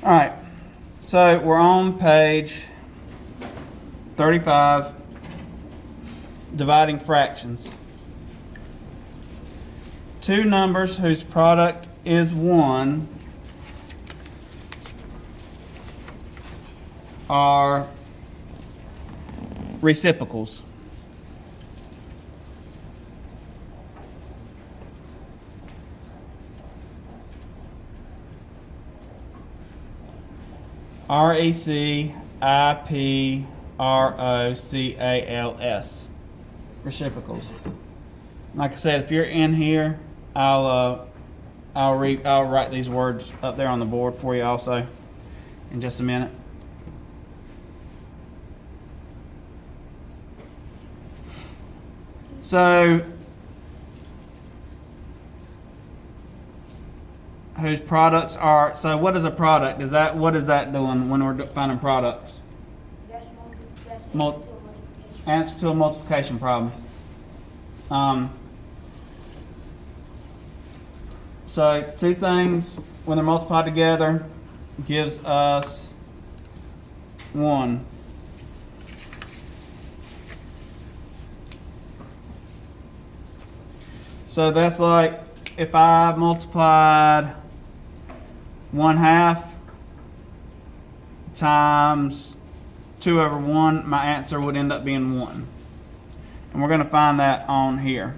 All right, so we're on page 35, dividing fractions. Two numbers whose product is 1 are reciprocals. reciprocals. Reciprocals. Like I said, if you're in here, I'll write these words up there on the board for you also in just a minute. So, whose products are, so what is a product? What is that doing when we're finding products? That's Answer to a multiplication problem. So two things, when they're multiplied together, gives us 1. So that's like if I multiplied 1/2 times 2/1, my answer would end up being 1. And we're going to find that on here.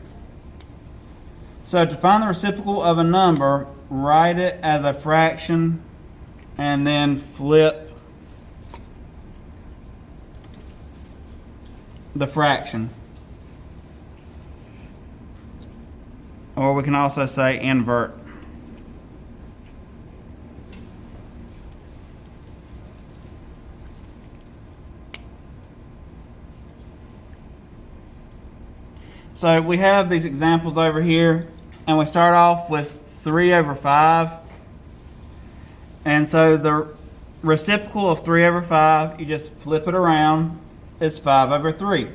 So to find the reciprocal of a number, write it as a fraction and then flip the fraction. Or we can also say invert. So we have these examples over here, and we start off with 3/5. And so the reciprocal of 3/5, you just flip it around, is 5/3.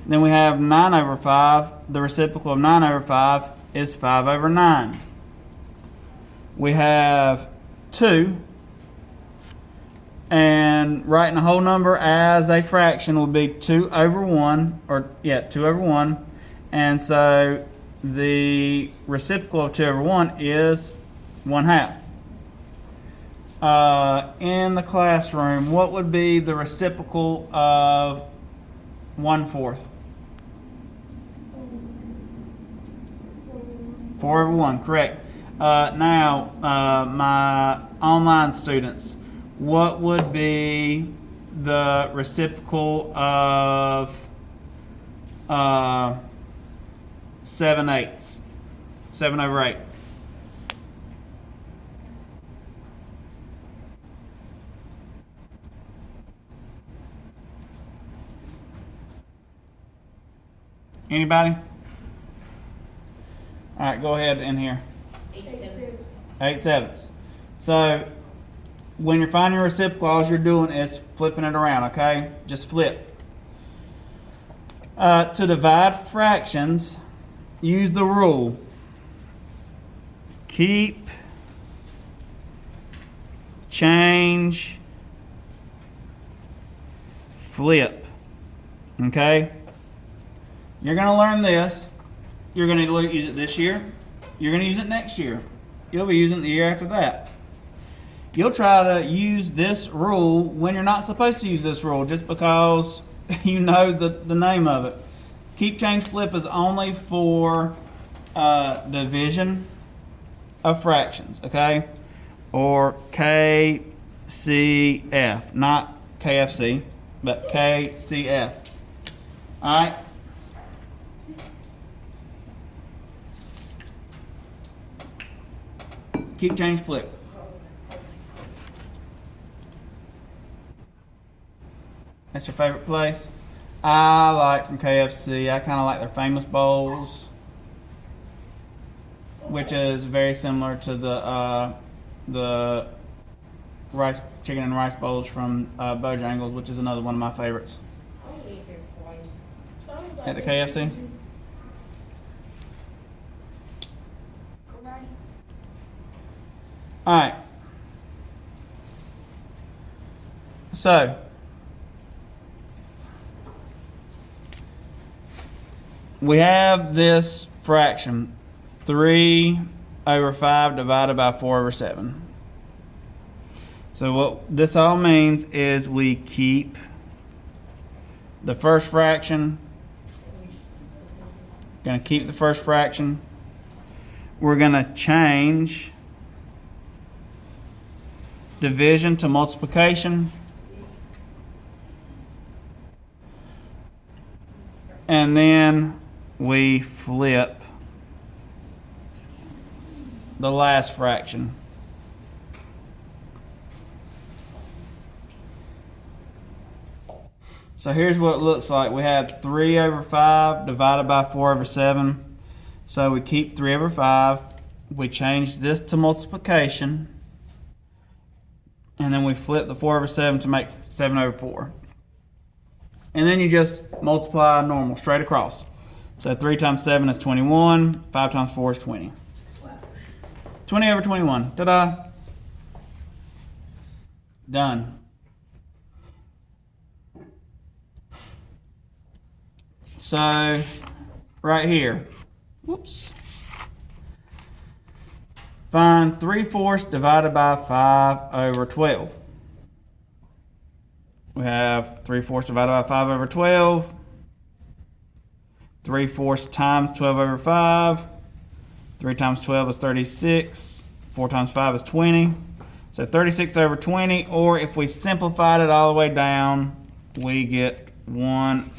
Then we have 9/5. The reciprocal of 9/5 is 5/9. We have 2. And writing a whole number as a fraction will be 2/1, 2/1. And so the reciprocal of 2/1 is 1/2. In the classroom, what would be the reciprocal of 1/4? 4/1, correct. Now, my online students, what would be the reciprocal of 7/8? 7/8. Anybody? All right, go ahead in here. 8/7. 8/7. So when you're finding your reciprocal, all you're doing is flipping it around, okay? Just flip. To divide fractions, use the rule. Keep, change, flip. Okay? You're going to learn this. You're going to use it this year. You're going to use it next year. You'll be using it the year after that. You'll try to use this rule when you're not supposed to use this rule just because you know the name of it. Keep, change, flip is only for division of fractions, okay? Or KCF, not KFC, but KCF. All right? Keep, change, flip. That's your favorite place? I like from KFC, I kind of like their famous bowls, which is very similar to the rice, chicken and rice bowls from Bojangles, which is another one of my favorites. I only ate here twice. At the KFC? Alright. So, we have this fraction, 3 over 5 divided by 4 over 7. So what this all means is we keep the first fraction. Going to keep the first fraction. We're going to change division to multiplication. And then we flip the last fraction. So here's what it looks like. We have 3 over 5 divided by 4 over 7. So we keep 3 over 5. We change this to multiplication. And then we flip the 4 over 7 to make 7 over 4. And then you just multiply normal, straight across. So 3 times 7 is 21. 5 times 4 is 20. 20 over 21. Ta-da! Done. So, right here, whoops. Find 3/4 divided by 5 over 12. We have 3/4 divided by 5 over 12. 3/4 times 12 over 5. 3 times 12 is 36. 4 times 5 is 20. So 36 over 20, or if we simplified it all the way down, we get 1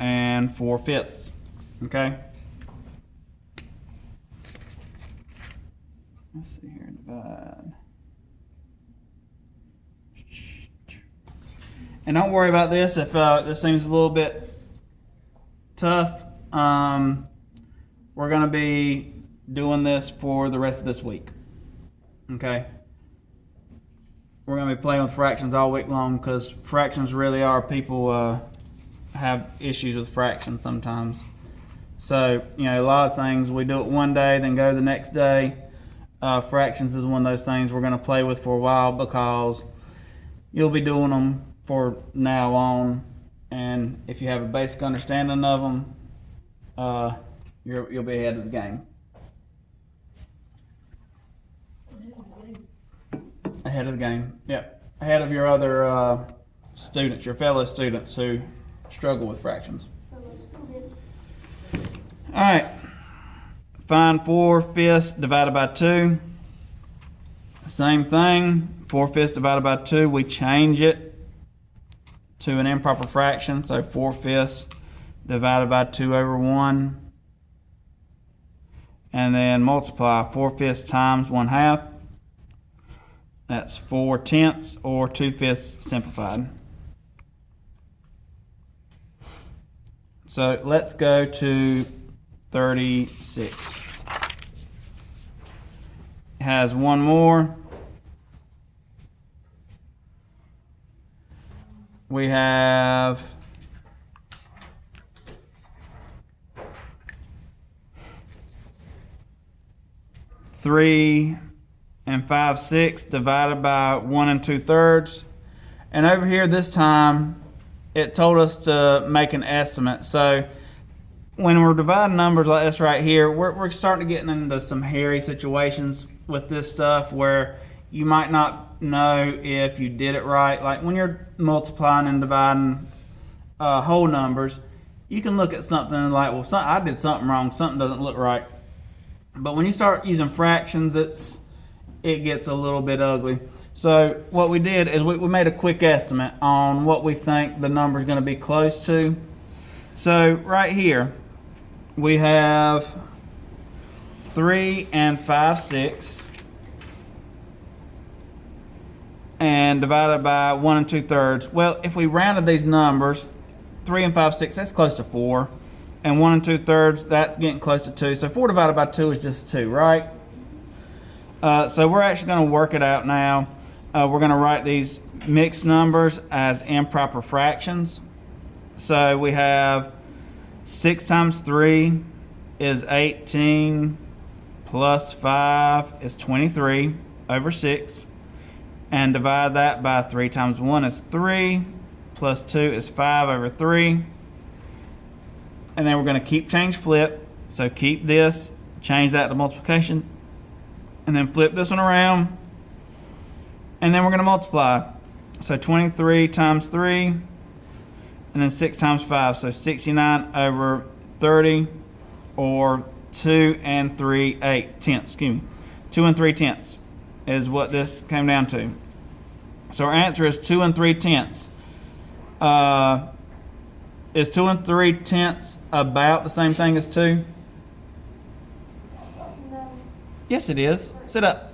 4/5. Okay? Let's see here, divide. And don't worry about this if this seems a little bit tough. We're going to be doing this for the rest of this week. Okay? We're going to be playing with fractions all week long because fractions really are, people have issues with fractions sometimes. So, you know, a lot of things, we do it one day, then go the next day. Fractions is one of those things we're going to play with for a while because you'll be doing them for now on. And if you have a basic understanding of them, you'll be ahead of the game. Ahead of the game, yep. Ahead of your other students, your fellow students who struggle with fractions. All right, find 4/5 divided by 2. Same thing, 4/5 divided by 2, we change it to an improper fraction, so 4/5 divided by 2 over 1. And then multiply 4/5 times 1/2. That's 4/10 or 2/5 simplified. So let's go to 36. It has one more. We have 3 5/6 divided by 1 2/3. And over here this time, it told us to make an estimate. So when we're dividing numbers like this right here, we're starting to get into some hairy situations with this stuff where you might not know if you did it right. Like when you're multiplying and dividing whole numbers, you can look at something like, well, I did something wrong, something doesn't look right. But when you start using fractions, it gets a little bit ugly. So what we did is we made a quick estimate on what we think the number is going to be close to. So right here, we have 3 5/6 and divided by 1 2/3. Well, if we rounded these numbers, 3 5/6, that's close to 4. And 1 2/3, that's getting close to 2. So 4 divided by 2 is just 2, right? So we're actually going to work it out now. We're going to write these mixed numbers as improper fractions. So we have 6 times 3 is 18 plus 5 is 23 over 6. And divide that by 3 times 1 is 3. plus 2 is 5 over 3. And then we're going to keep, change, flip. So keep this, change that to multiplication, and then flip this one around. And then we're going to multiply. So 23 times 3, and then 6 times 5. So 69 over 30, or 2 and 3/8 tenths. Excuse me. 2 and 3/10 is what this came down to. So our answer is 2 and 3/10. Is 2 and 3/10 about the same thing as 2? No. Yes, it is. Sit up.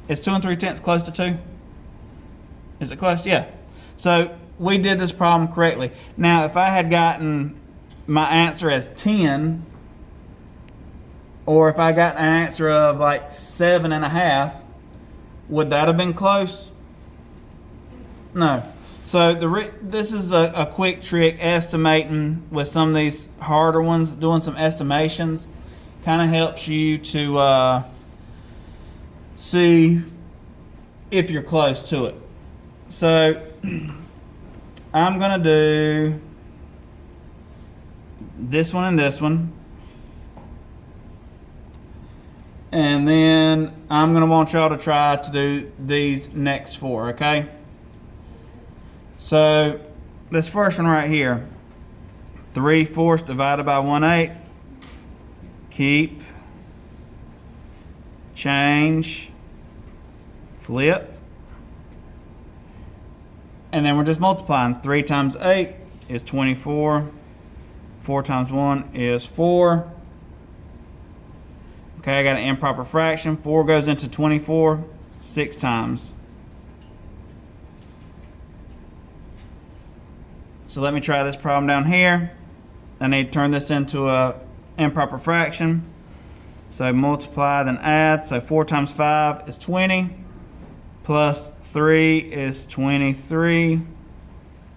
Is 2 and 3/10 close to 2? Is it close? Yeah. So we did this problem correctly. Now, if I had gotten my answer as 10, or if I got an answer of like 7.5, would that have been close? No. So this is a quick trick estimating with some of these harder ones, doing some estimations. Kind of helps you to see if you're close to it. So I'm going to do this one and this one. And then I'm going to want y'all to try to do these next 4, okay? So this first one right here, 3/4 divided by 1/8. Keep, change, flip. And then we're just multiplying. 3 times 8 is 24. 4 times 1 is 4. Okay, I got an improper fraction. 4 goes into 24 6 times. So let me try this problem down here. I need to turn this into a improper fraction. So multiply, then add. So 4 times 5 is 20. Plus 3 is 23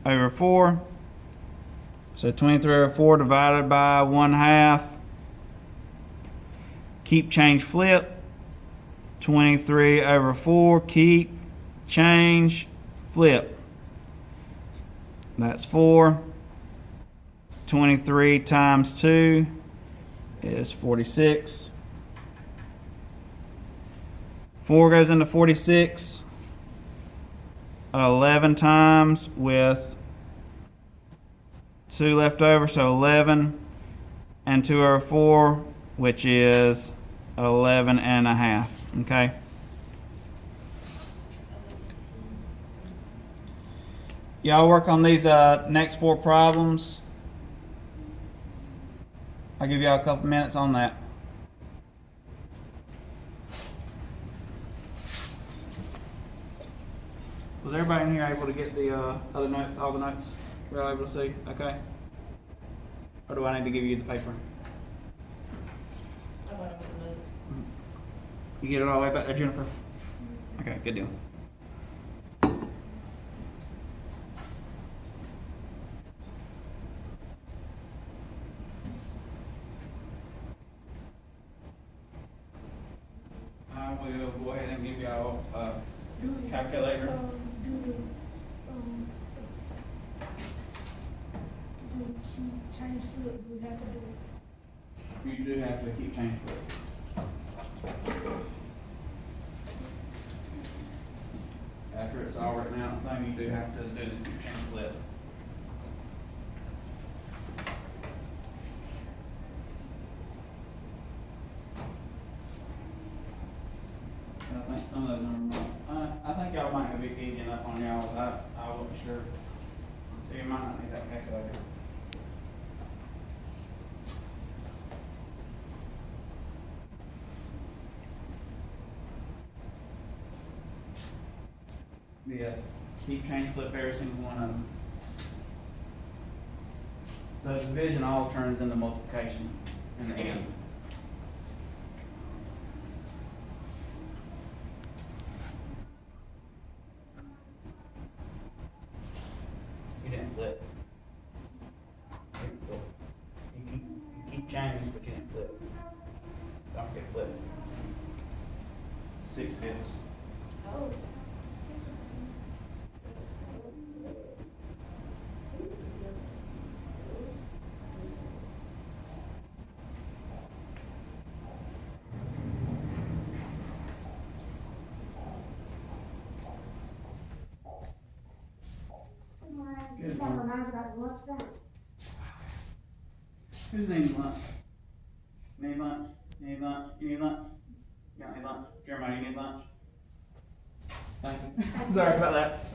over 4. So 23 over 4 divided by 1/2. Keep, change, flip. 23 over 4. Keep, change, flip. That's 4. 23 times 2 is 46. 4 goes into 46 11 times with 2 left over, so 11 and 2 over 4, which is 11.5. Okay. Y'all work on these next 4 problems. I'll give y'all a couple minutes on that. Was everybody in here able to get the other notes, all the notes? We're all able to see? Okay. Or do I need to give you the paper? I got it with the notes. You get it all the way back there, Jennifer? Okay, good deal. I will go ahead and give y'all a calculator. Change flip, we have to do it. You do have to keep change flip. After it's all written out thing, you do have to do the keep change flip. I think some of those numbers I think y'all might have it easy enough on y'all. I wasn't sure. So you might not need that calculator. Yes, keep, change, flip every single one of them. So division all turns into multiplication in the end. You didn't flip. You keep change, but you didn't flip. Don't forget flip. 6/5. Oh. mine's got lunch down. Who's needing lunch? Need lunch? You need lunch? You need lunch? You got any lunch? Jeremiah, you need lunch? Thank you. Sorry about that.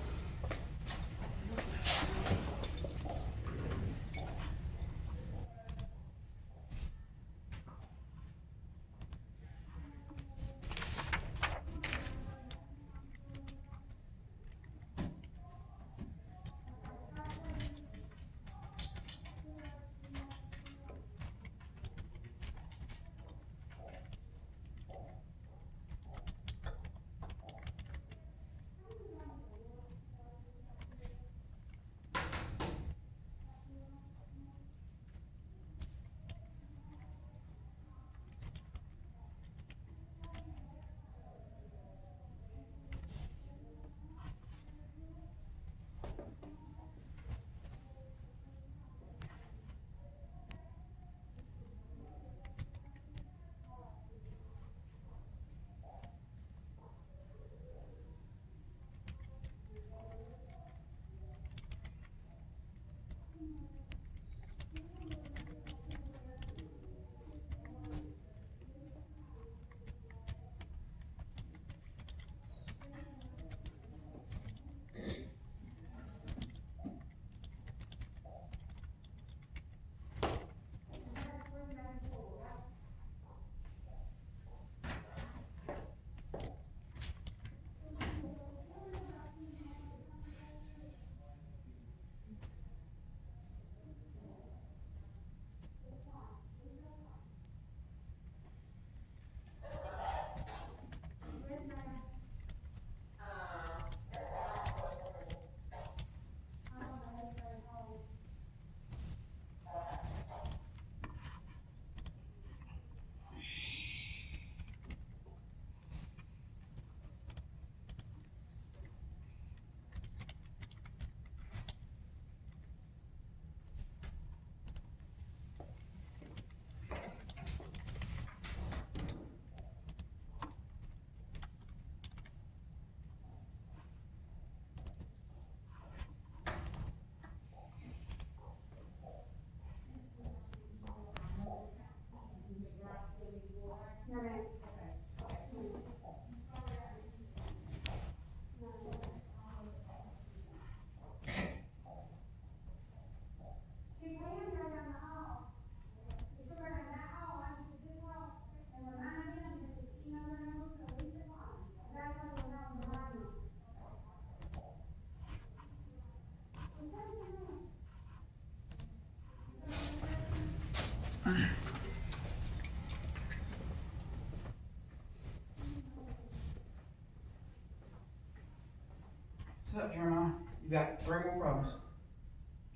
Sit up, Jeremiah. You got 3 more problems.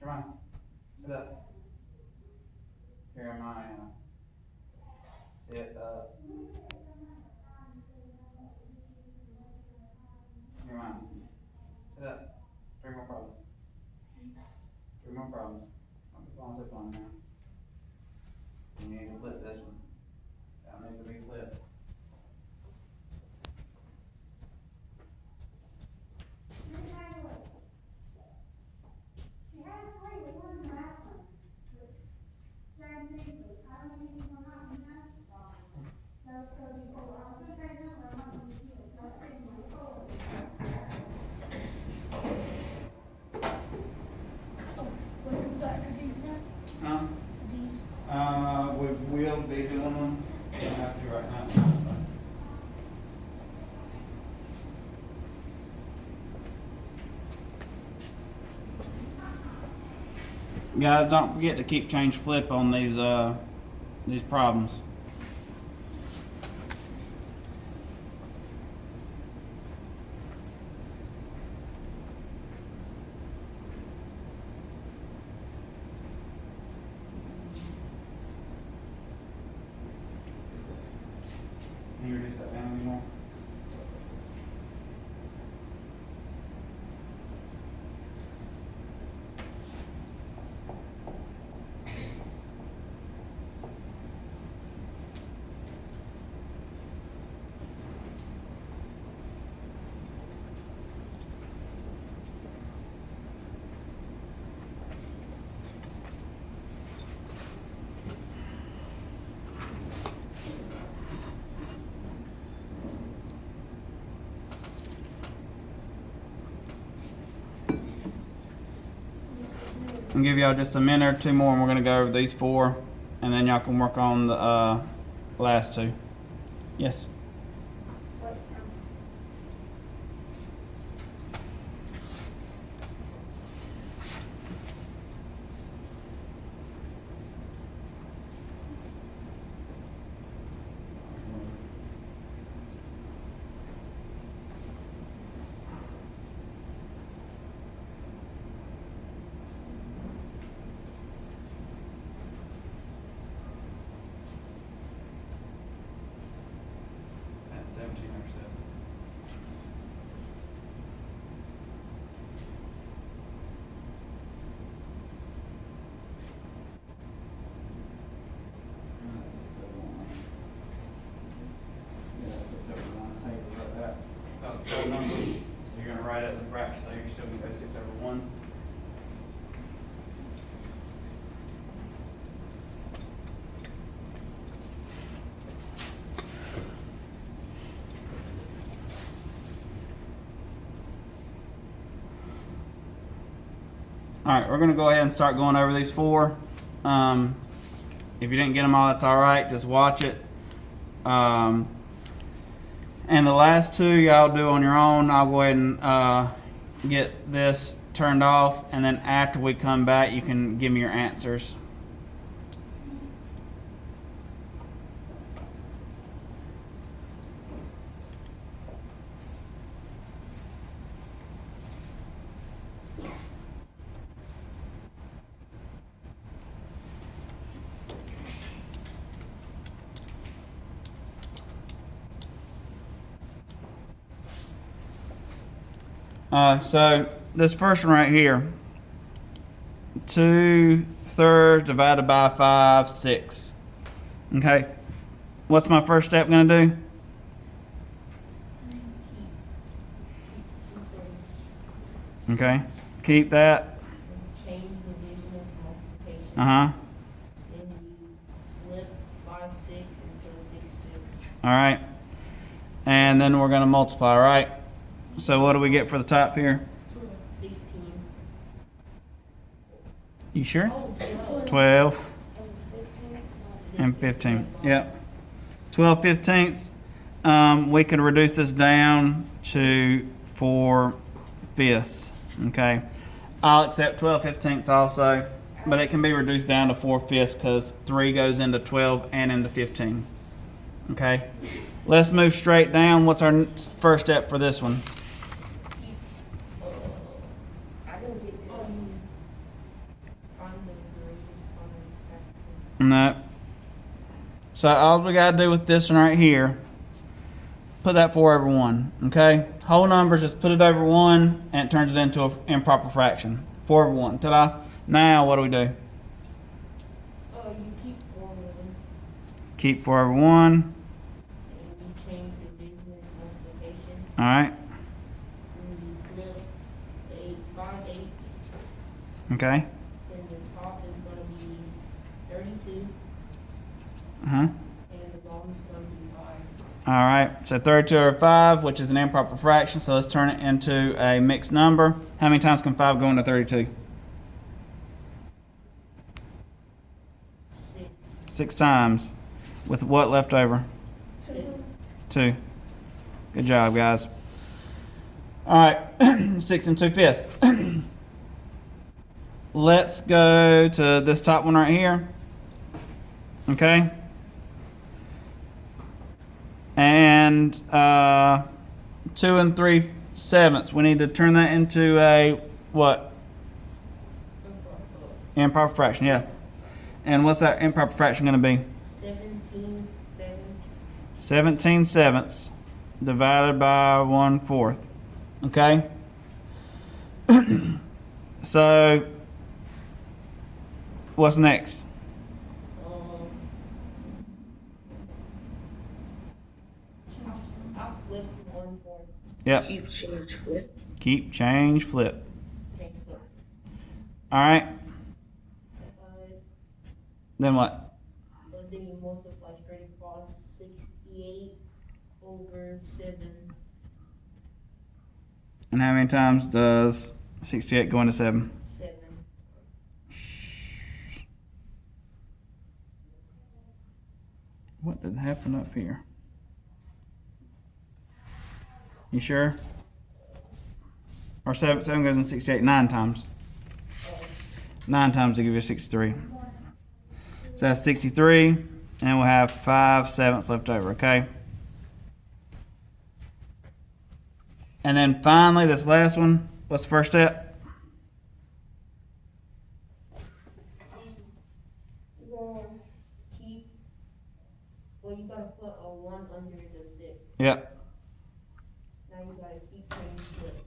Jeremiah, sit up. Jeremiah, sit up. Jeremiah, sit up. 3 more problems. 3 more problems. Don't be falling asleep on me now. You need to flip this one. That needs to be flipped. Huh? We will be doing them. We don't have to right now. Guys, don't forget to keep change flip on these problems. Can you reduce that down anymore? I'll give y'all just a minute or two more, and we're gonna go over these 4, and then y'all can work on the last 2. Yes. What, That's 17 or 7. So you're gonna write it as a fraction, so you're still gonna go 6/1. All right, we're gonna go ahead and start going over these 4. If you didn't get them all, that's all right. Just watch it. And the last 2 y'all do on your own. I'll go ahead and get this turned off, and then after we come back, you can give me your answers. So this first one right here, 2/3 divided by 5, 6. Okay, what's my first step gonna do? Okay, keep that. Change division into multiplication. Uh-huh. Then you flip 5/6 into a 6/5. All right. And then we're gonna multiply, right? So what do we get for the top here? 16. You sure? Oh, 12. 12 and 15? and 15. Yep. 12/15. We could reduce this down to 4/5. Okay. I'll accept 12/15 also, but it can be reduced down to 4/5 because 3 goes into 12 and into 15. Okay. Let's move straight down. What's our first step for this one? I don't get that. Find the greatest common factor. No. So all we gotta do with this one right here, put that 4/1. Okay. Whole numbers, just put it over 1, and it turns it into an improper fraction. 4/1. Ta-da. Now what do we do? You keep 4 ones, Keep 4/1. and you change division into multiplication. All right. Then you flip 5 eighths. Okay. Then the top is going to be 32, Uh-huh. and the bottom is going to be 5. All right. So 32 over 5, which is an improper fraction. So let's turn it into a mixed number. How many times can 5 go into 32? 6. 6 times. With what left over? 2. 2. Good job, guys. All right, 6 2/5. Let's go to this top one right here. Okay. And 2 3/7. We need to turn that into a what? Improper fraction, yeah. And what's that improper fraction going to be? 17 sevenths. 17/7 divided by 1/4. Okay? So, what's next? I'll flip 1/4. Yep. Keep change flip. Keep, change, flip. Change flip. All right. Uh, Then what? then you multiply straight across 68 over 7. And how many times does 68 go into 7? 7. happened up here? You sure? Or 7 goes in 68 9 times. 9 times to give you 63. So that's 63, and we'll have 5/7 left over, okay? And then finally, this last one, what's the first step? You're gonna keep, well, you gotta put a 1 under the 6. Yep. Now you gotta keep change flip.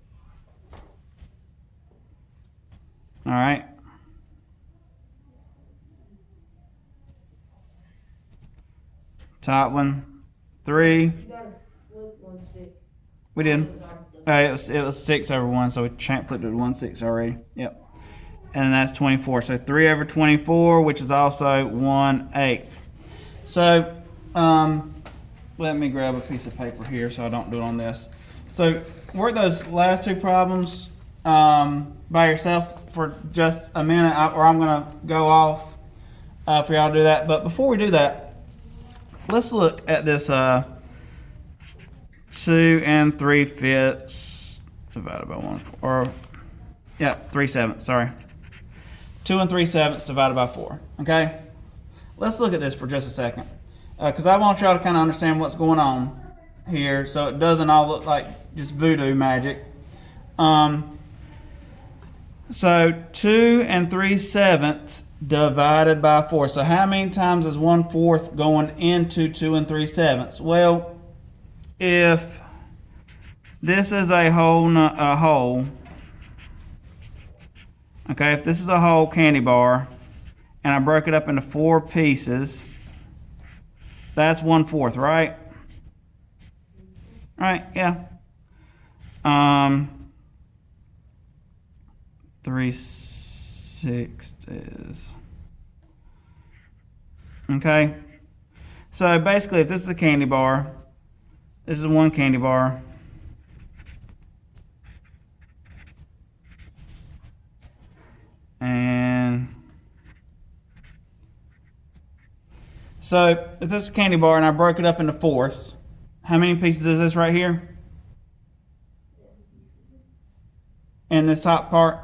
All right. Top one, 3. You gotta flip 1 6. We did. It was already flipped. It was 6 over 1, so we flipped it to 1 6 already. Yep. And that's 24. So 3 over 24, which is also 1/8. So let me grab a piece of paper here so I don't do it on this. So work those last 2 problems by yourself for just a minute, or I'm gonna go off for y'all to do that. But before we do that, let's look at this 2 3/5 divided by 1, or 3/7, sorry. 2 3/7 divided by 4, okay? Let's look at this for just a second, because I want y'all to kind of understand what's going on here, so it doesn't all look like just voodoo magic. So 2 3/7 divided by 4. So how many times is 1/4 going into 2 3/7? Well, if this is a whole, okay, if this is a whole candy bar, and I broke it up into 4 pieces, that's 1/4, right? Right, yeah. 3/6 is, okay. So basically, if this is a candy bar, this is 1 candy bar. And so if this is a candy bar and I broke it up into 4ths, how many pieces is this right here? In this top part?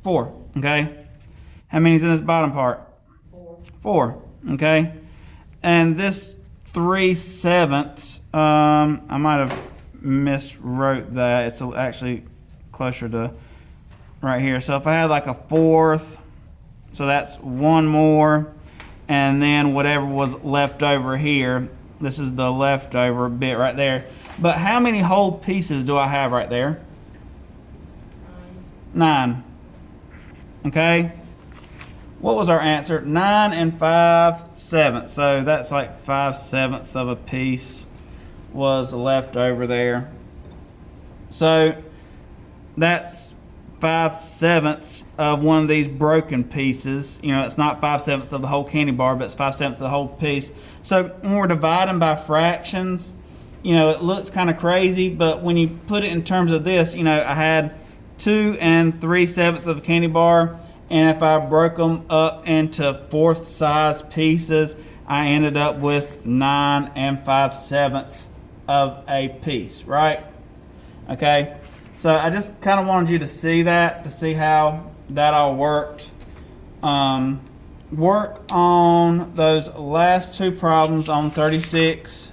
4, okay. How many's in this bottom part? 4, okay. And this 3/7, I might have miswrote that. It's actually closer to right here. So if I had like a 1/4, so that's 1 more, and then whatever was left over here, this is the leftover bit right there. But how many whole pieces do I have right there? 9. Okay. What was our answer? 9 5/7. So that's like 5/7 of a piece was left over there. So that's 5/7 of one of these broken pieces. You know, it's not 5/7 of the whole candy bar, but it's 5/7 of the whole piece. So when we're dividing by fractions, you know, it looks kind of crazy, but when you put it in terms of this, you know, I had 2 3/7 of a candy bar, and if I broke them up into 4th size pieces, I ended up with 9 5/7 of a piece, right? Okay, so I just kind of wanted you to see that, to see how that all worked. Work on those last 2 problems on 36.